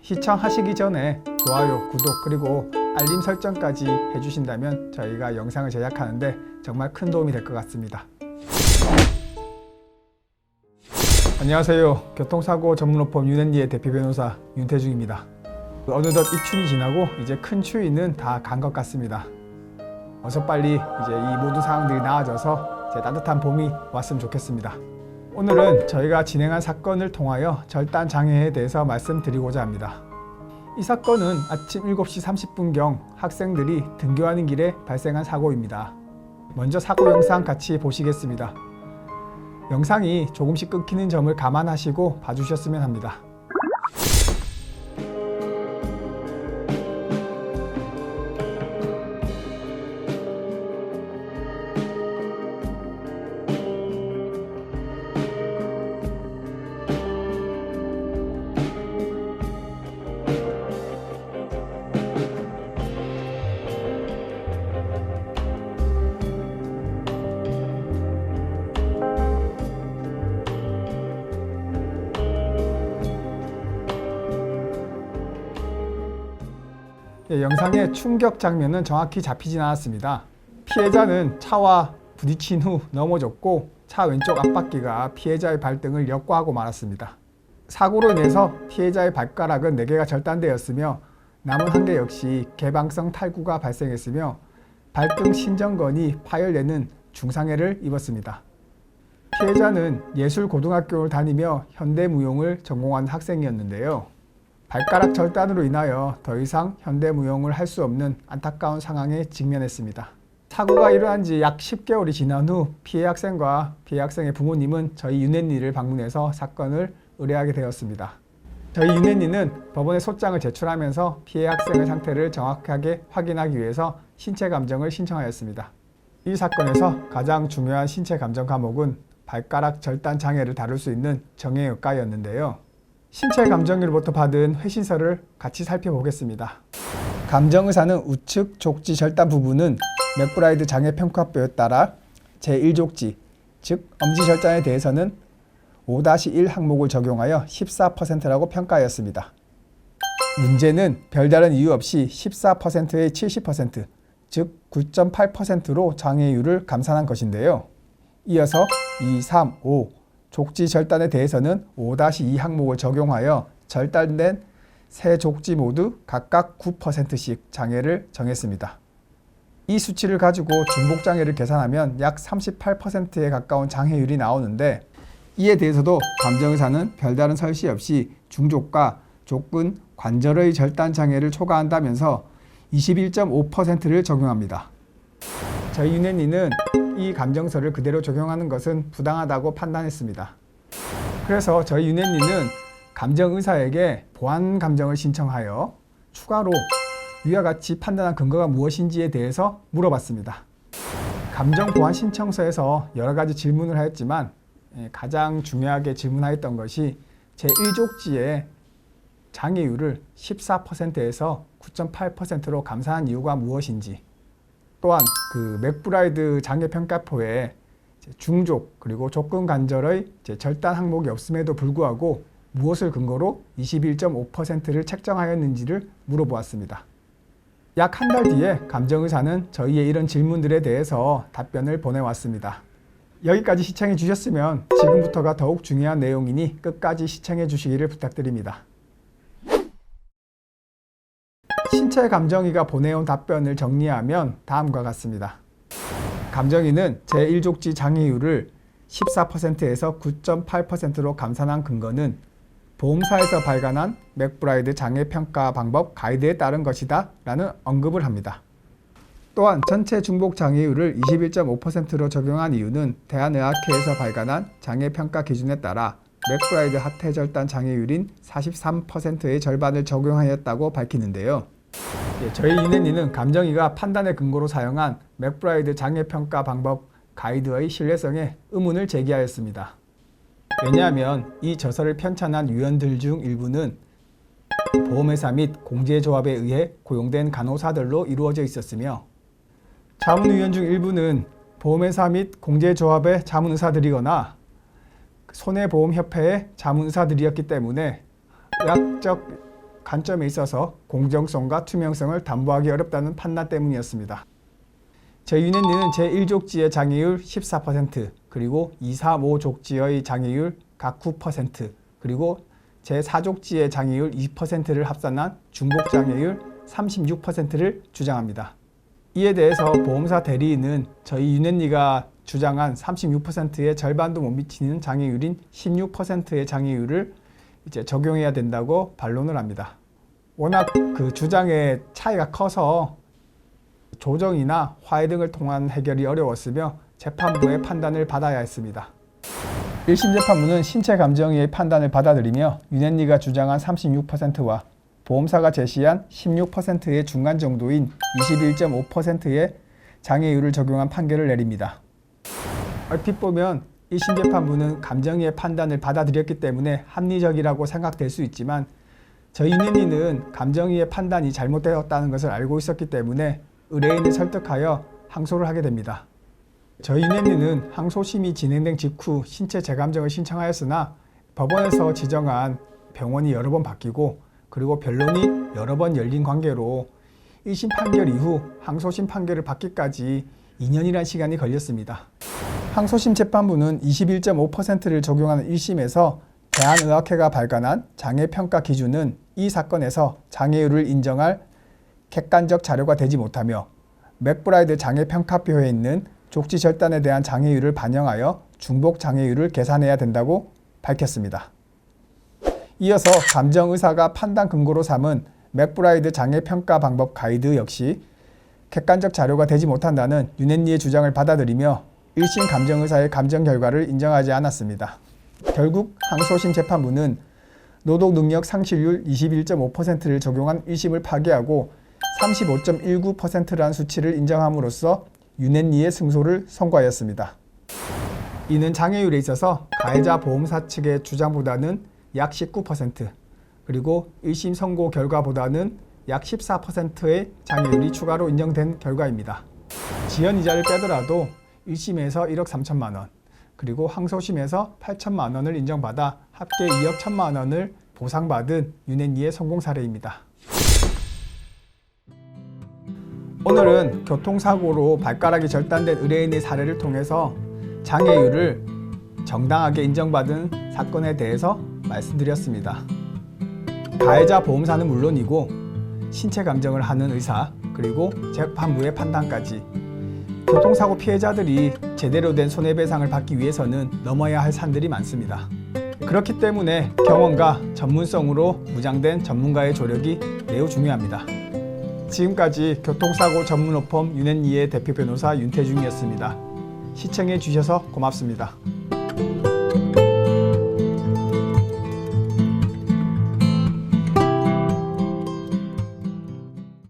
시청하시기 전에 좋아요, 구독, 그리고 알림 설정까지 해주신다면 저희가 영상을 제작하는데 정말 큰 도움이 될 것 같습니다. 안녕하세요. 교통사고 전문로펌 윤앤리의 대표 변호사 윤태중입니다. 어느덧 입춘이 지나고 이제 큰 추위는 다 간 것 같습니다. 어서 빨리 이제 이 모든 상황들이 나아져서 이제 따뜻한 봄이 왔으면 좋겠습니다. 오늘은 저희가 진행한 사건을 통하여 절단 장애에 대해서 말씀드리고자 합니다. 이 사건은 아침 7시 30분경 학생들이 등교하는 길에 발생한 사고입니다. 먼저 사고 영상 같이 보시겠습니다. 영상이 조금씩 끊기는 점을 감안하시고 봐주셨으면 합니다. 영상의 충격 장면은 정확히 잡히진 않았습니다. 피해자는 차와 부딪힌 후 넘어졌고 차 왼쪽 앞바퀴가 피해자의 발등을 역과하고 말았습니다. 사고로 인해서 피해자의 발가락은 4개가 절단되었으며 남은 한 개 역시 개방성 탈구가 발생했으며 발등 신전건이 파열되는 중상해를 입었습니다. 피해자는 예술고등학교를 다니며 현대무용을 전공한 학생이었는데요. 발가락 절단으로 인하여 더 이상 현대무용을 할 수 없는 안타까운 상황에 직면했습니다. 사고가 일어난 지 약 10개월이 지난 후 피해 학생과 피해 학생의 부모님은 저희 윤앤리를 방문해서 사건을 의뢰하게 되었습니다. 저희 윤앤리는 법원에 소장을 제출하면서 피해 학생의 상태를 정확하게 확인하기 위해서 신체 감정을 신청하였습니다. 이 사건에서 가장 중요한 신체 감정 과목은 발가락 절단 장애를 다룰 수 있는 정형외과였는데요. 신체 감정의로부터 받은 회신서를 같이 살펴보겠습니다. 감정의사는 우측 족지 절단 부분은 맥브라이드 장애평가표에 따라 제1족지, 즉 엄지 절단에 대해서는 5-1 항목을 적용하여 14%라고 평가하였습니다. 문제는 별다른 이유 없이 14%의 70%, 즉 9.8%로 장애율을 감산한 것인데요. 이어서 2, 3, 5 족지 절단에 대해서는 5-2 항목을 적용하여 절단된 세 족지 모두 각각 9%씩 장애를 정했습니다. 이 수치를 가지고 중복장애를 계산하면 약 38%에 가까운 장애율이 나오는데 이에 대해서도 감정의사는 별다른 설시 없이 중족과 족근 관절의 절단 장애를 초과한다면서 21.5%를 적용합니다. 저희 윤앤리는 이 감정서를 그대로 적용하는 것은 부당하다고 판단했습니다. 그래서 저희 윤앤리는 감정의사에게 보완 감정을 신청하여 추가로 위와 같이 판단한 근거가 무엇인지에 대해서 물어봤습니다. 감정 보완 신청서에서 여러 가지 질문을 하였지만 가장 중요하게 질문하였던 것이 제1족지의 장애율을 14%에서 9.8%로 감산한 이유가 무엇인지, 또한 그 맥브라이드 장애평가표에 중족 그리고 족근 관절의 절단 항목이 없음에도 불구하고 무엇을 근거로 21.5%를 책정하였는지를 물어보았습니다. 약 한 달 뒤에 감정의사는 저희의 이런 질문들에 대해서 답변을 보내왔습니다. 여기까지 시청해 주셨으면 지금부터가 더욱 중요한 내용이니 끝까지 시청해 주시기를 부탁드립니다. 신체 감정의가 보내온 답변을 정리하면 다음과 같습니다. 감정의는 제1족지 장애율을 14%에서 9.8%로 감산한 근거는 보험사에서 발간한 맥브라이드 장애평가 방법 가이드에 따른 것이다 라는 언급을 합니다. 또한 전체 중복 장애율을 21.5%로 적용한 이유는 대한의학회에서 발간한 장애평가 기준에 따라 맥브라이드 하태절단 장애율인 43%의 절반을 적용하였다고 밝히는데요. 저희 윤앤리는 감정의가 판단의 근거로 사용한 맥브라이드 장애평가 방법 가이드의 신뢰성에 의문을 제기하였습니다. 왜냐하면 이 저서를 편찬한 위원들 중 일부는 보험회사 및 공제조합에 의해 고용된 간호사들로 이루어져 있었으며 자문위원 중 일부는 보험회사 및 공제조합의 자문의사들이거나 손해보험협회의 자문의사들이었기 때문에 의학적 관점에 있어서 공정성과 투명성을 담보하기 어렵다는 판단 때문이었습니다. 제1년리는 제1족지의 장애율 14%, 그리고 2, 3, 5족지의 장애율 각 9%, 그리고 제4족지의 장애율 20%를 합산한 중복 장애율 36%를 주장합니다. 이에 대해서 보험사 대리인은 저희 윤앤리가 주장한 36%의 절반도 못 미치는 장애율인 16%의 장애율을 이제 적용해야 된다고 반론을 합니다. 워낙 그 주장의 차이가 커서 조정이나 화해 등을 통한 해결이 어려웠으며 재판부의 판단을 받아야 했습니다. 1심 재판부는 신체 감정의 판단을 받아들이며 윤앤리가 주장한 36%와 보험사가 제시한 16%의 중간 정도인 21.5%의 장애율을 적용한 판결을 내립니다. 얼핏 보면 1심 재판부는 감정의 판단을 받아들였기 때문에 합리적이라고 생각될 수 있지만 저희 윤앤리는 감정의 판단이 잘못되었다는 것을 알고 있었기 때문에 의뢰인을 설득하여 항소를 하게 됩니다. 저희 윤앤리는 항소심이 진행된 직후 신체 재감정을 신청하였으나 법원에서 지정한 병원이 여러 번 바뀌고 그리고 변론이 여러 번 열린 관계로 1심 판결 이후 항소심 판결을 받기까지 2년이라는 시간이 걸렸습니다. 항소심 재판부는 21.5%를 적용하는 1심에서 대한의학회가 발간한 장애평가 기준은 이 사건에서 장애율을 인정할 객관적 자료가 되지 못하며 맥브라이드 장애평가표에 있는 족지 절단에 대한 장애율을 반영하여 중복 장애율을 계산해야 된다고 밝혔습니다. 이어서 감정의사가 판단 근거로 삼은 맥브라이드 장애평가 방법 가이드 역시 객관적 자료가 되지 못한다는 윤앤리의 주장을 받아들이며 1심 감정의사의 감정 결과를 인정하지 않았습니다. 결국 항소심 재판부는 노동능력 상실률 21.5%를 적용한 1심을 파기하고 35.19%라는 수치를 인정함으로써 윤앤리의 승소를 선고하였습니다. 이는 장애율에 있어서 가해자 보험사 측의 주장보다는 약 19%, 그리고 1심 선고 결과보다는 약 14%의 장애율이 추가로 인정된 결과입니다. 지연이자를 빼더라도 1심에서 1억 3천만 원, 그리고 항소심에서 8천만 원을 인정받아 합계 2억 1천만 원을 보상받은 윤앤리의 성공 사례입니다. 오늘은 교통사고로 발가락이 절단된 의뢰인의 사례를 통해서 장애율을 정당하게 인정받은 사건에 대해서 말씀드렸습니다. 가해자 보험사는 물론이고 신체 감정을 하는 의사, 그리고 재판부의 판단까지 교통사고 피해자들이 제대로 된 손해배상을 받기 위해서는 넘어야 할 산들이 많습니다. 그렇기 때문에 경험과 전문성으로 무장된 전문가의 조력이 매우 중요합니다. 지금까지 교통사고 전문업범 윤앤리의 대표 변호사 윤태중이었습니다. 시청해 주셔서 고맙습니다.